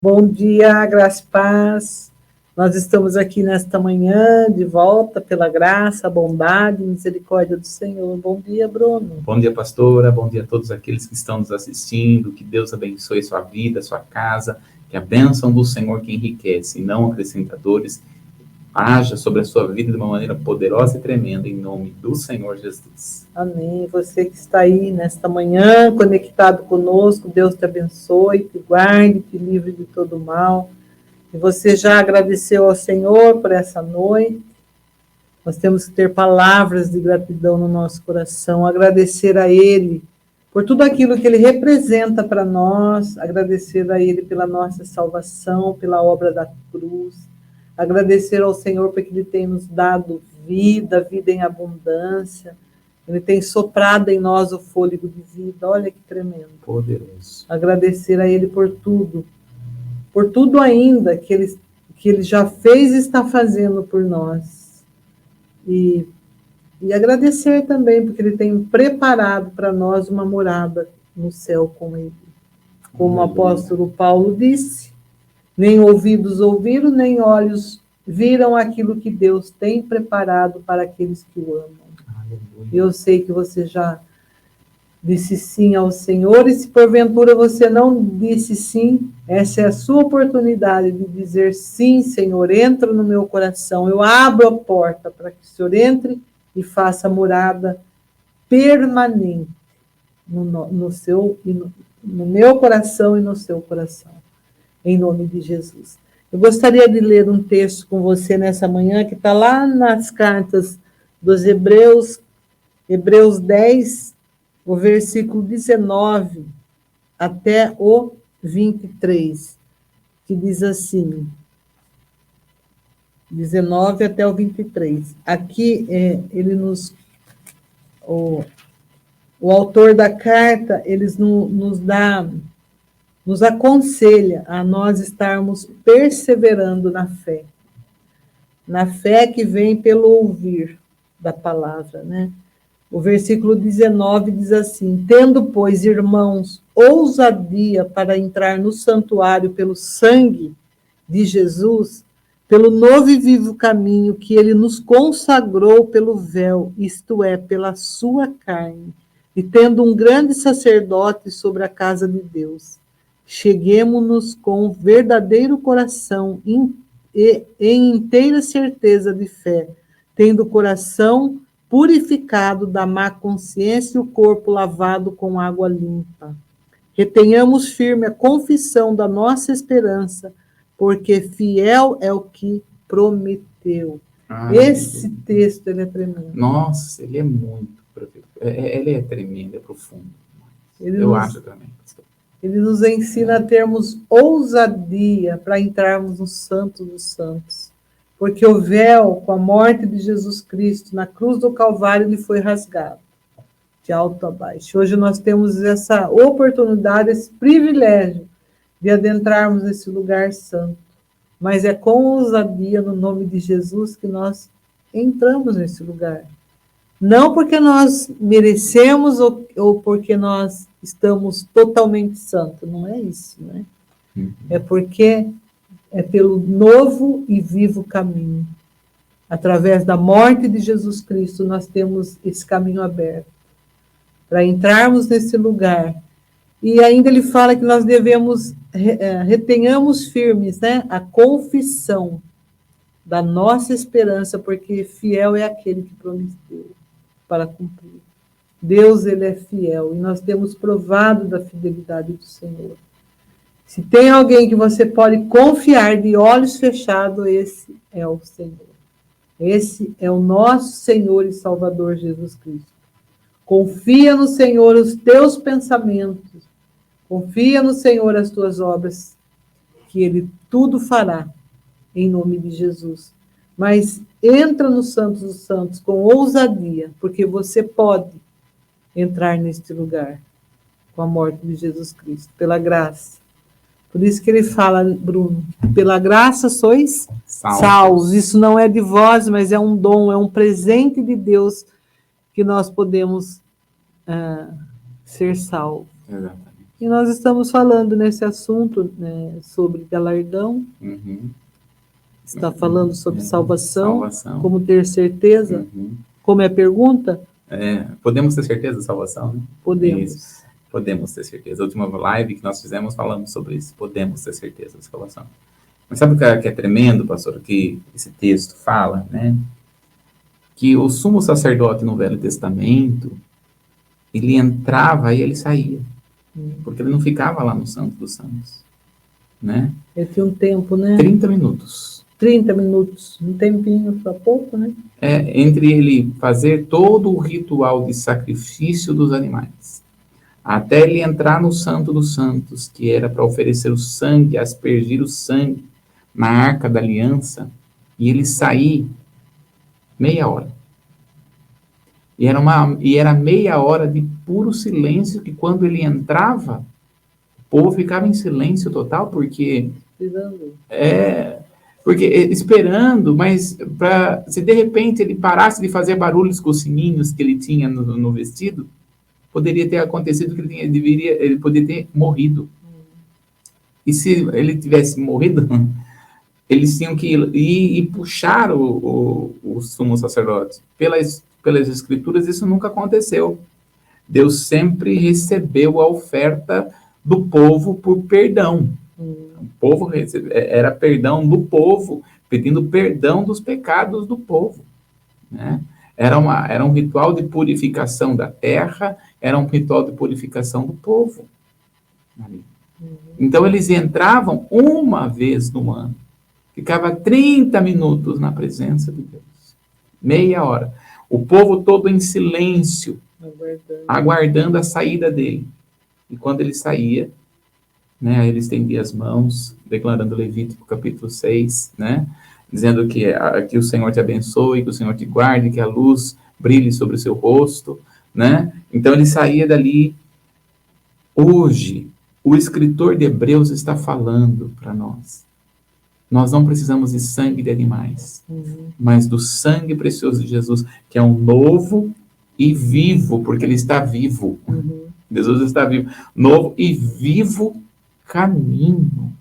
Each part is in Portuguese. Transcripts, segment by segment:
Bom dia, graça e paz. Nós estamos aqui nesta manhã, de volta pela graça, bondade e misericórdia do Senhor. Bom dia, Bruno. Bom dia, pastora. Bom dia a todos aqueles que estão nos assistindo. Que Deus abençoe sua vida, sua casa. Que a bênção do Senhor que enriquece e não acrescentadores haja sobre a sua vida de uma maneira poderosa e tremenda, em nome do Senhor Jesus. Amém. Você que está aí nesta manhã, conectado conosco, Deus te abençoe, te guarde, te livre de todo mal. E você já agradeceu ao Senhor por essa noite? Nós temos que ter palavras de gratidão no nosso coração, agradecer a Ele por tudo aquilo que Ele representa para nós, agradecer a Ele pela nossa salvação, pela obra da cruz, agradecer ao Senhor porque Ele tem nos dado vida, vida em abundância, Ele tem soprado em nós o fôlego de vida, olha que tremendo. Poderoso. Agradecer a Ele por tudo ainda que Ele já fez e está fazendo por nós. E agradecer também, porque Ele tem preparado para nós uma morada no céu com Ele. Como o apóstolo Paulo disse, nem ouvidos ouviram, nem olhos viram aquilo que Deus tem preparado para aqueles que o amam. E eu sei que você já disse sim ao Senhor, e se porventura você não disse sim, essa é a sua oportunidade de dizer sim, Senhor, entra no meu coração, eu abro a porta para que o Senhor entre e faça morada permanente no meu coração e no seu coração, em nome de Jesus. Eu gostaria de ler um texto com você nessa manhã, que está lá nas cartas dos Hebreus 10, o versículo 19 até o 23, que diz assim, 19 até o 23. Aqui, o autor da carta, nos aconselha a nós estarmos perseverando na fé que vem pelo ouvir da palavra, né? O versículo 19 diz assim: tendo, pois, irmãos, ousadia para entrar no santuário pelo sangue de Jesus, pelo novo e vivo caminho que ele nos consagrou pelo véu, isto é, pela sua carne, e tendo um grande sacerdote sobre a casa de Deus, cheguemo-nos com verdadeiro coração e em inteira certeza de fé, tendo o coração purificado da má consciência e o corpo lavado com água limpa. Retenhamos firme a confissão da nossa esperança, porque fiel é o que prometeu. Esse texto, ele é tremendo. Nossa, ele é muito profundo. Ele é tremendo, é profundo. Eu acho também. Ele nos ensina a termos ousadia para entrarmos no Santo dos Santos. Porque o véu, com a morte de Jesus Cristo, na cruz do Calvário, ele foi rasgado, de alto a baixo. Hoje nós temos essa oportunidade, esse privilégio de adentrarmos nesse lugar santo. Mas é com ousadia, no nome de Jesus, que nós entramos nesse lugar. Não porque nós merecemos ou porque nós estamos totalmente santos, não é isso, né? É porque é pelo novo e vivo caminho. Através da morte de Jesus Cristo, nós temos esse caminho aberto para entrarmos nesse lugar. E ainda ele fala que nós devemos, retenhamos firmes, né, a confissão da nossa esperança, porque fiel é aquele que prometeu para cumprir. Deus, ele é fiel, e nós temos provado da fidelidade do Senhor. Se tem alguém que você pode confiar de olhos fechados, esse é o Senhor. Esse é o nosso Senhor e Salvador Jesus Cristo. Confia no Senhor os teus pensamentos, confia no Senhor as tuas obras, que Ele tudo fará, em nome de Jesus. Mas entra no Santos dos Santos com ousadia, porque você pode entrar neste lugar com a morte de Jesus Cristo, pela graça. Por isso que ele fala, Bruno, pela graça sois salvos. Isso não é de vós, mas é um dom, é um presente de Deus que nós podemos ser salvos. Exatamente. E nós estamos falando nesse assunto, né, sobre galardão, Uhum. está falando sobre salvação, Salvação. como ter certeza, Uhum. como é a pergunta? Podemos ter certeza da salvação, né? Podemos. Isso. Podemos ter certeza. A última live que nós fizemos falamos sobre isso. Podemos ter certeza da salvação. Mas sabe o que é tremendo, pastor? Que esse texto fala, né? Que o sumo sacerdote no Velho Testamento, ele entrava e ele saía. Porque ele não ficava lá no Santo dos Santos. Né? Ele tinha um tempo, né? 30 minutos. 30 minutos. Um tempinho, só pouco, né? Entre ele fazer todo o ritual de sacrifício dos animais, até ele entrar no Santo dos Santos, que era para oferecer o sangue, aspergir o sangue na Arca da Aliança, e ele sair, meia hora. E era meia hora de puro silêncio, que quando ele entrava, o povo ficava em silêncio total, porque esperando, mas se de repente ele parasse de fazer barulhos com os sininhos que ele tinha no vestido, poderia ter acontecido que ele poderia ter morrido. E se ele tivesse morrido, eles tinham que ir e puxar o sumo sacerdote. Pelas escrituras, isso nunca aconteceu. Deus sempre recebeu a oferta do povo por perdão. O povo era perdão do povo, pedindo perdão dos pecados do povo. Né? Era um ritual de purificação da terra, era um ritual de purificação do povo. Então, eles entravam uma vez no ano. Ficava 30 minutos na presença de Deus. Meia hora. O povo todo em silêncio, aguardando a saída dele. E quando ele saía, né, ele estendia as mãos, declarando Levítico capítulo 6, né, dizendo que o Senhor te abençoe, que o Senhor te guarde, que a luz brilhe sobre o seu rosto, né? Então ele saía dali. Hoje, o escritor de Hebreus está falando para nós. Nós não precisamos de sangue de animais, mas do sangue precioso de Jesus, que é um novo e vivo, porque ele está vivo. Jesus está vivo. Novo e vivo caminho.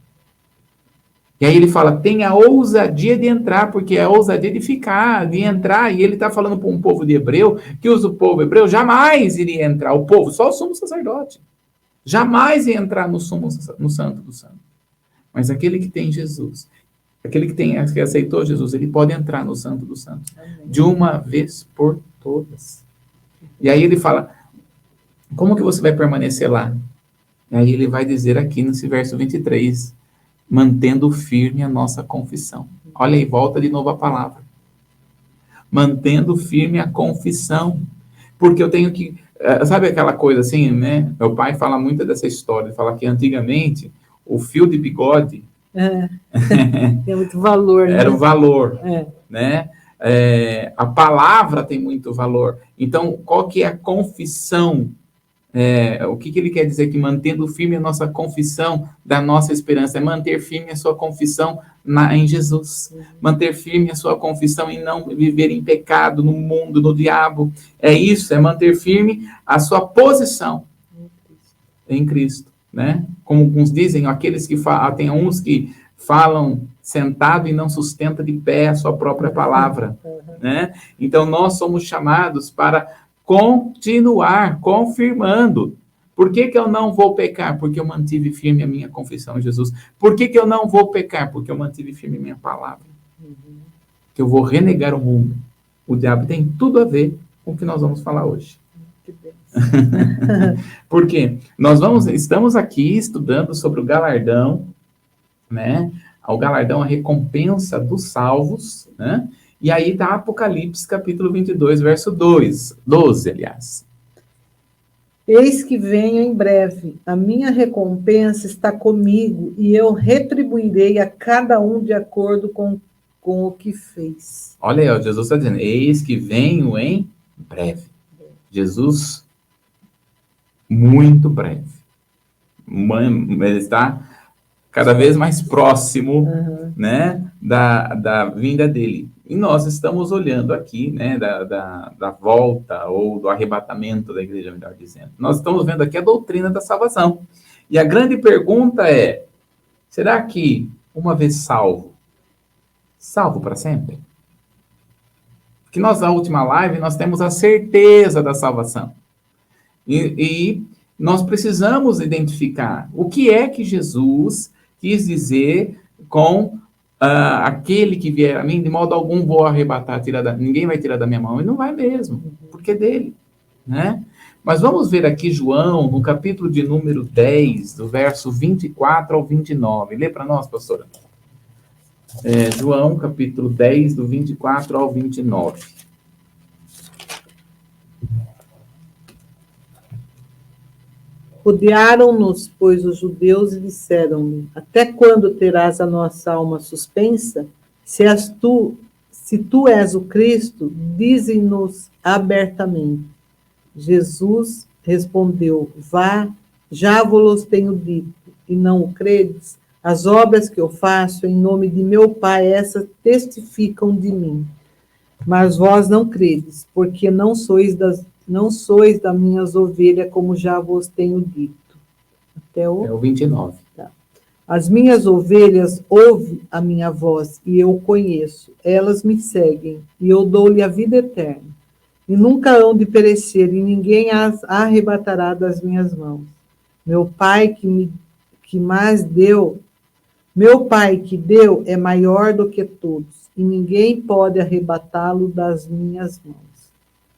E aí ele fala, tenha a ousadia de entrar, porque é a ousadia de ficar, de entrar. E ele está falando para um povo de hebreu, que o povo hebreu jamais iria entrar. O povo, só o sumo sacerdote. Jamais ia entrar no Santo do Santo. Mas aquele que tem Jesus, aquele que aceitou Jesus, ele pode entrar no Santo do Santo. De uma vez por todas. E aí ele fala, como que você vai permanecer lá? E aí ele vai dizer aqui nesse verso 23, mantendo firme a nossa confissão. Olha aí, volta de novo a palavra. Mantendo firme a confissão. Porque eu tenho que... Sabe aquela coisa assim, né? Meu pai fala muito dessa história. Ele fala que antigamente o fio de bigode... tem muito valor, né? Era o valor, né? A palavra tem muito valor. Então, qual que é a confissão? O que ele quer dizer que mantendo firme a nossa confissão da nossa esperança? É manter firme a sua confissão em Jesus. Manter firme a sua confissão em não viver em pecado, no mundo, no diabo. É isso, é manter firme a sua posição em Cristo. Né? Como uns dizem, aqueles que tem uns que falam sentado e não sustenta de pé a sua própria palavra. Né? Então, nós somos chamados para continuar confirmando. Por que eu não vou pecar? Porque eu mantive firme a minha confissão em Jesus. Por que eu não vou pecar? Porque eu mantive firme a minha palavra. Que eu vou renegar o mundo. O diabo tem tudo a ver com o que nós vamos falar hoje. Porque estamos aqui estudando sobre o galardão, né? O galardão, a recompensa dos salvos, né? E aí está Apocalipse, capítulo 22, verso 12, aliás. Eis que venho em breve, a minha recompensa está comigo, e eu retribuirei a cada um de acordo com o que fez. Olha aí, ó, Jesus está dizendo, eis que venho em breve. Jesus, muito breve. Ele está cada vez mais próximo, né, da vinda dele. E nós estamos olhando aqui, né, da volta ou do arrebatamento da igreja, melhor dizendo. Nós estamos vendo aqui a doutrina da salvação. E a grande pergunta é, será que uma vez salvo, salvo para sempre? Porque nós, na última live, nós temos a certeza da salvação. E nós precisamos identificar o que é que Jesus quis dizer com aquele que vier a mim, de modo algum vou arrebatar, ninguém vai tirar da minha mão, e não vai mesmo, porque é dele, né? Mas vamos ver aqui João, no capítulo de número 10, do verso 24 ao 29. Lê para nós, pastora. João, capítulo 10, do 24 ao 29. Rodearam-nos, pois, os judeus e disseram-lhe: até quando terás a nossa alma suspensa? Se tu és o Cristo, dize-nos abertamente. Jesus respondeu: vá, já vos tenho dito, e não o credes? As obras que eu faço em nome de meu Pai, essas testificam de mim. Mas vós não credes, porque não sois das minhas ovelhas, como já vos tenho dito. Até o 29. Tá. As minhas ovelhas ouvem a minha voz, e eu conheço. Elas me seguem, e eu dou-lhe a vida eterna. E nunca hão de perecer, e ninguém as arrebatará das minhas mãos. Meu Pai meu Pai que deu é maior do que todos, e ninguém pode arrebatá-lo das minhas mãos.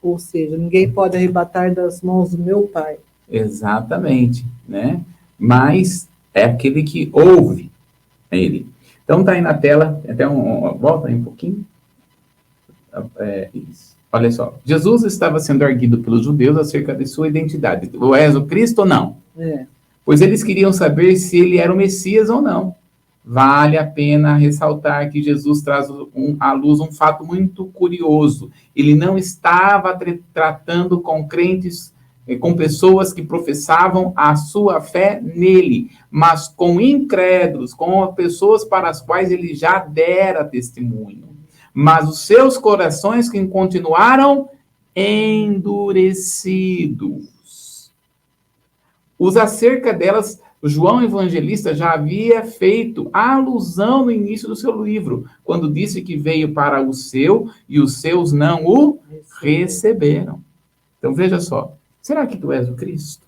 Ou seja, ninguém pode arrebatar das mãos do meu Pai. Exatamente, né? Mas é aquele que ouve ele. Então tá aí na tela, volta aí um pouquinho. Isso. Olha só, Jesus estava sendo arguido pelos judeus acerca de sua identidade. Ou és o Cristo ou não? Pois eles queriam saber se ele era o Messias ou não. Vale a pena ressaltar que Jesus traz à luz um fato muito curioso. Ele não estava tratando com crentes, com pessoas que professavam a sua fé nele, mas com incrédulos, com pessoas para as quais ele já dera testemunho. Mas os seus corações que continuaram endurecidos. Os acerca delas, João Evangelista já havia feito alusão no início do seu livro, quando disse que veio para o seu e os seus não o receberam. Então veja só, será que tu és o Cristo?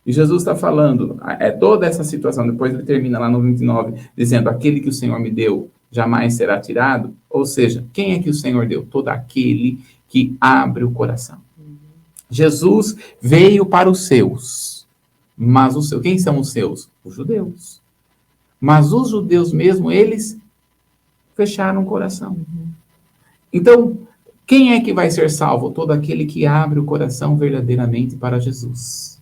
E Jesus está falando, toda essa situação, depois ele termina lá no 29, dizendo, aquele que o Senhor me deu jamais será tirado. Ou seja, quem é que o Senhor deu? Todo aquele que abre o coração. Jesus veio para os seus, mas quem são os seus? Os judeus. Mas os judeus mesmo, eles fecharam o coração. Então, quem é que vai ser salvo? Todo aquele que abre o coração verdadeiramente para Jesus.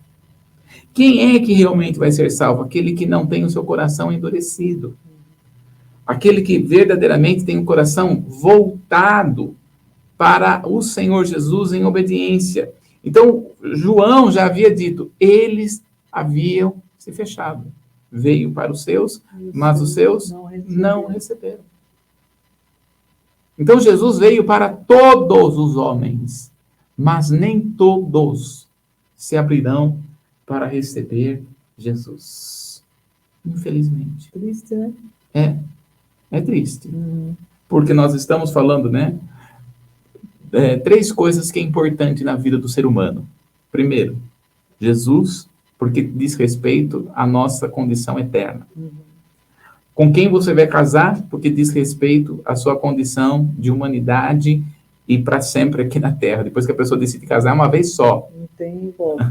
Quem é que realmente vai ser salvo? Aquele que não tem o seu coração endurecido. Aquele que verdadeiramente tem o coração voltado para o Senhor Jesus em obediência. Então, João já havia dito, eles haviam se fechado. Veio para os seus, mas os seus não receberam. Então, Jesus veio para todos os homens, mas nem todos se abrirão para receber Jesus. Infelizmente. Triste, né? É triste. Porque nós estamos falando, né? Três coisas que é importante na vida do ser humano. Primeiro, Jesus, porque diz respeito à nossa condição eterna. Com quem você vai casar, porque diz respeito à sua condição de humanidade e para sempre aqui na Terra. Depois que a pessoa decide casar, é uma vez só. Não tem volta.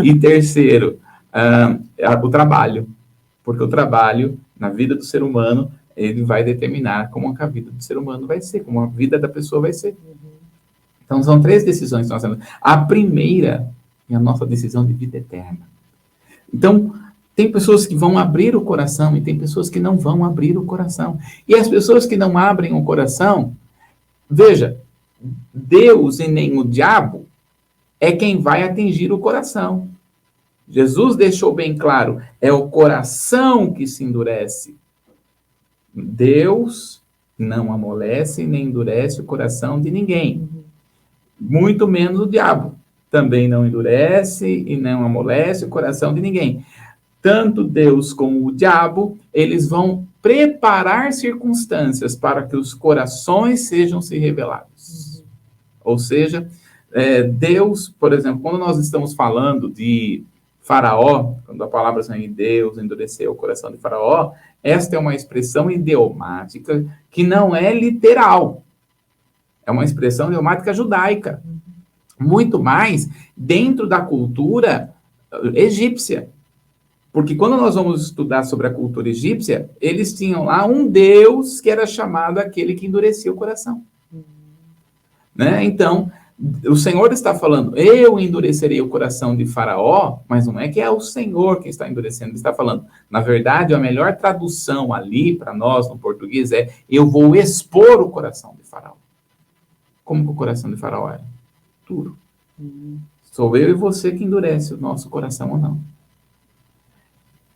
E terceiro, o trabalho. Porque o trabalho, na vida do ser humano, ele vai determinar como a vida do ser humano vai ser, como a vida da pessoa vai ser. Então, são três decisões que nós temos. A primeira é a nossa decisão de vida eterna. Então, tem pessoas que vão abrir o coração e tem pessoas que não vão abrir o coração. E as pessoas que não abrem o coração, veja, Deus e nem o diabo é quem vai atingir o coração. Jesus deixou bem claro, é o coração que se endurece. Deus não amolece nem endurece o coração de ninguém. Muito menos o diabo. também não endurece e não amolece o coração de ninguém. Tanto Deus como o diabo, eles vão preparar circunstâncias para que os corações sejam se revelados. Ou seja, Deus, por exemplo, quando nós estamos falando de Faraó, quando a palavra vem Deus endureceu o coração de Faraó, esta é uma expressão idiomática que não é literal. É uma expressão idiomática judaica. Muito mais dentro da cultura egípcia. Porque quando nós vamos estudar sobre a cultura egípcia, eles tinham lá um Deus que era chamado aquele que endurecia o coração. Né? Então, o Senhor está falando, eu endurecerei o coração de Faraó, mas não é que é o Senhor que está endurecendo, ele está falando. Na verdade, a melhor tradução ali para nós no português é, eu vou expor o coração de Faraó. Como que o coração de Faraó era? Duro. Sou eu e você que endurece o nosso coração ou não.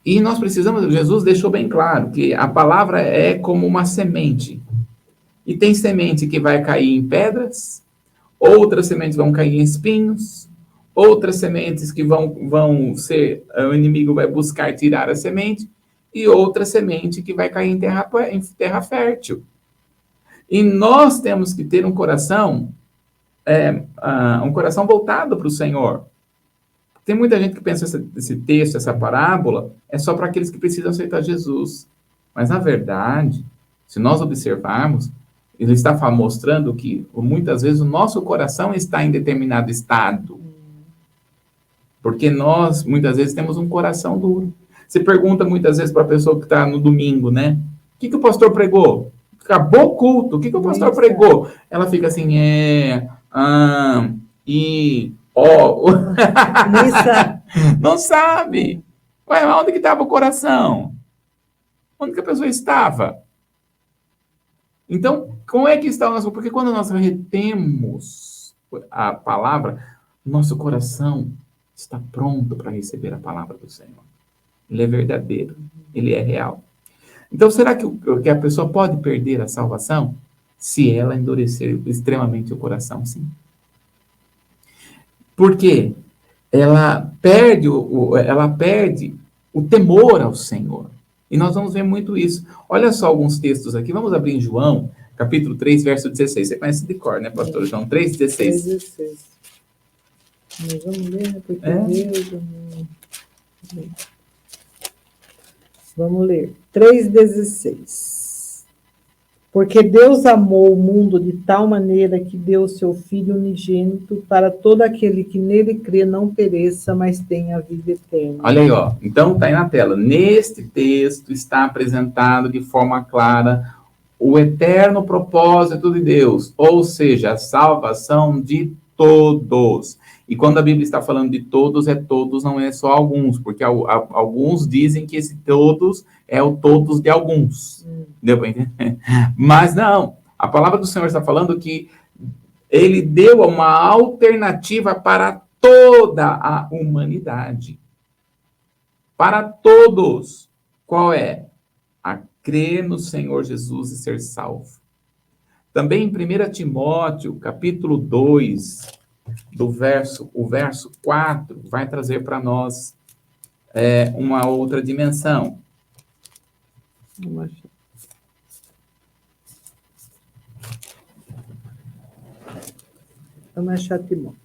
E nós precisamos, Jesus deixou bem claro que a palavra é como uma semente. E tem semente que vai cair em pedras, outras sementes vão cair em espinhos, outras sementes que vão ser, o inimigo vai buscar tirar a semente, e outra semente que vai cair em terra fértil. E nós temos que ter um coração voltado para o Senhor. Tem muita gente que pensa esse texto, essa parábola, é só para aqueles que precisam aceitar Jesus. Mas, na verdade, se nós observarmos, ele está mostrando que, muitas vezes, o nosso coração está em determinado estado. Porque nós, muitas vezes, temos um coração duro. Você pergunta, muitas vezes, para a pessoa que está no domingo, né? O que o pastor pregou? Acabou o culto. O que o pastor pregou? Ela fica assim, não sabe. Ué, onde que estava o coração? Onde que a pessoa estava? Então, como é que está o nosso... Porque quando nós retemos a palavra, nosso coração está pronto para receber a palavra do Senhor. Ele é verdadeiro, ele é real. Então, será que a pessoa pode perder a salvação se ela endurecer extremamente o coração? Sim. Por quê? Ela perde o temor ao Senhor. E nós vamos ver muito isso. Olha só alguns textos aqui. Vamos abrir em João, capítulo 3, verso 16. Você conhece de cor, né, pastor? João 3, 16. 3:16. Nós vamos ler, né? Porque Deus... Vamos ler. 3:16. Porque Deus amou o mundo de tal maneira que deu o seu Filho unigênito para todo aquele que nele crê não pereça, mas tenha a vida eterna. Olha aí, ó. Então, está aí na tela. Neste texto está apresentado de forma clara o eterno propósito de Deus, ou seja, a salvação de todos. E quando a Bíblia está falando de todos, não é só alguns, porque alguns dizem que esse todos é o todos de alguns. Deu para entender? Mas não, a palavra do Senhor está falando que ele deu uma alternativa para toda a humanidade. Para todos. Qual é? A crer no Senhor Jesus e ser salvo. Também em 1 Timóteo, capítulo 2, o verso 4, vai trazer para nós uma outra dimensão. Vamos achar Timóteo.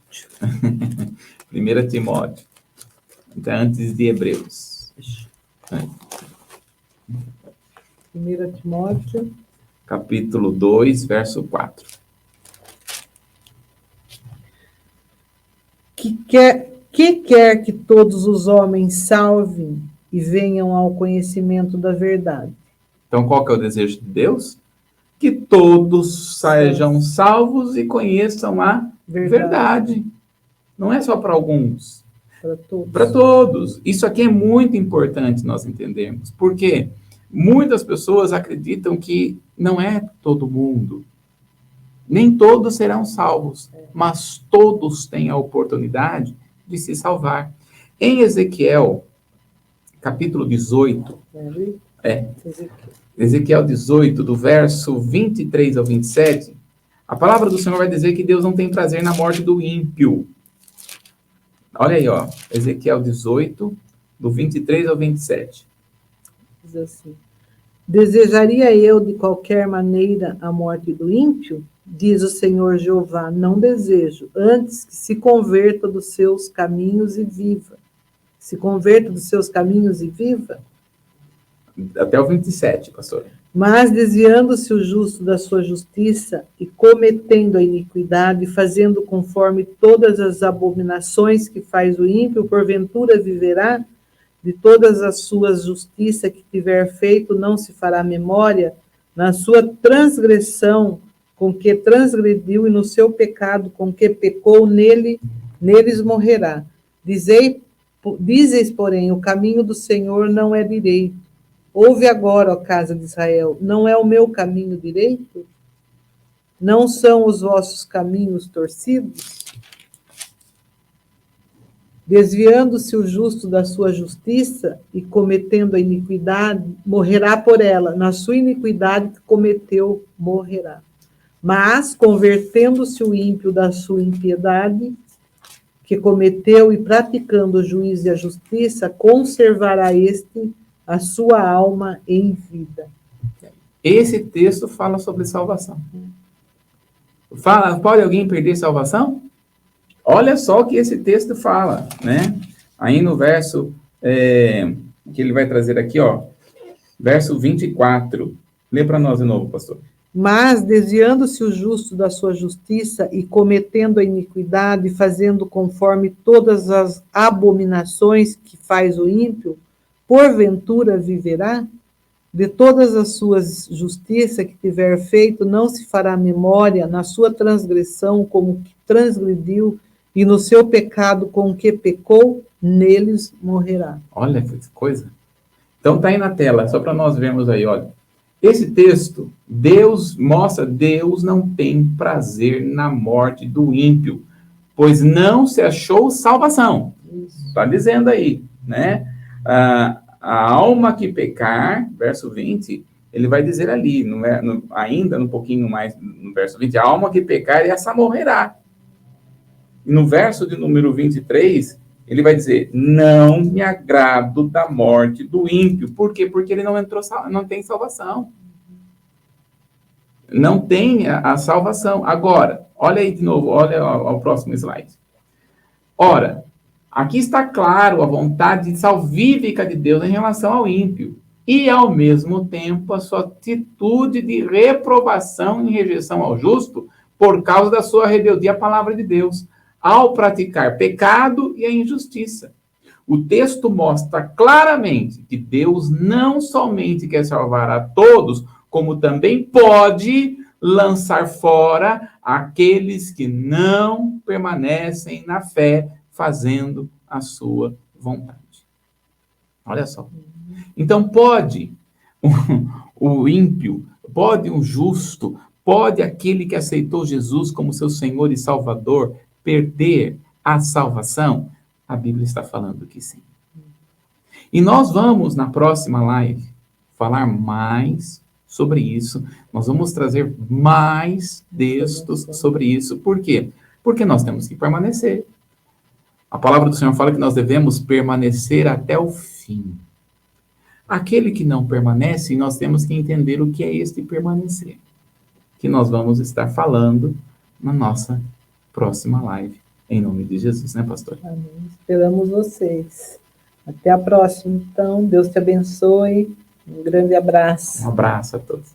1 Timóteo. Então, antes de Hebreus. 1 Timóteo. Capítulo 2, verso 4. Que quer que todos os homens salvem e venham ao conhecimento da verdade. Então, qual que é o desejo de Deus? Que todos sejam salvos e conheçam a verdade. Não é só para alguns. Para todos. Para todos. Isso aqui é muito importante nós entendermos. Por quê? Muitas pessoas acreditam que não é todo mundo. Nem todos serão salvos, mas todos têm a oportunidade de se salvar. Em Ezequiel, capítulo 18, Ezequiel 18, do verso 23 ao 27, a palavra do Senhor vai dizer que Deus não tem prazer na morte do ímpio. Olha aí, ó, Ezequiel 18, do 23 ao 27. Diz assim: desejaria eu de qualquer maneira a morte do ímpio? Diz o Senhor Jeová: não desejo, antes que se converta dos seus caminhos e viva. Se converta dos seus caminhos e viva? Até o 27, pastor. Mas desviando-se o justo da sua justiça e cometendo a iniquidade, fazendo conforme todas as abominações que faz o ímpio, porventura viverá? De todas as suas justiças que tiver feito, não se fará memória? Na sua transgressão com que transgrediu e no seu pecado com que pecou, neles morrerá. Dizeis, porém, o caminho do Senhor não é direito. Ouve agora, ó casa de Israel, não é o meu caminho direito? Não são os vossos caminhos torcidos? Desviando-se o justo da sua justiça e cometendo a iniquidade, morrerá por ela. Na sua iniquidade que cometeu, morrerá. Mas, convertendo-se o ímpio da sua impiedade, que cometeu e praticando o juízo e a justiça, conservará este a sua alma em vida. Esse texto fala sobre salvação. Pode alguém perder salvação? Olha só o que esse texto fala, né? Aí no verso que ele vai trazer aqui, ó, verso 24. Lê para nós de novo, pastor. Mas, desviando-se o justo da sua justiça e cometendo a iniquidade, fazendo conforme todas as abominações que faz o ímpio, porventura viverá? De todas as suas justiças que tiver feito, não se fará memória, na sua transgressão como que transgrediu, e no seu pecado com que pecou, neles morrerá. Olha que coisa. Então tá aí na tela, só para nós vermos aí, olha. Esse texto, Deus não tem prazer na morte do ímpio, pois não se achou salvação. Está dizendo aí, né? A alma que pecar, verso 20, ele vai dizer ali, ainda um pouquinho mais no verso 20, a alma que pecar, essa morrerá. E no verso de número 23, ele vai dizer, não me agrado da morte do ímpio. Por quê? Porque ele não tem salvação. Não tem a salvação. Agora, olha aí de novo, olha ao próximo slide. Ora, aqui está claro a vontade salvífica de Deus em relação ao ímpio. E, ao mesmo tempo, a sua atitude de reprovação e rejeição ao justo por causa da sua rebeldia à palavra de Deus, ao praticar pecado e a injustiça. O texto mostra claramente que Deus não somente quer salvar a todos, como também pode lançar fora aqueles que não permanecem na fé, fazendo a sua vontade. Olha só. Então pode o ímpio, pode o justo, pode aquele que aceitou Jesus como seu Senhor e Salvador perder a salvação? A Bíblia está falando que sim. E nós vamos, na próxima live, falar mais sobre isso. Nós vamos trazer mais textos sobre isso. Por quê? Porque nós temos que permanecer. A palavra do Senhor fala que nós devemos permanecer até o fim. Aquele que não permanece, nós temos que entender o que é este permanecer. Que nós vamos estar falando na nossa próxima live. Em nome de Jesus, né, pastor? Amém. Esperamos vocês. Até a próxima, então. Deus te abençoe. Um grande abraço. Um abraço a todos.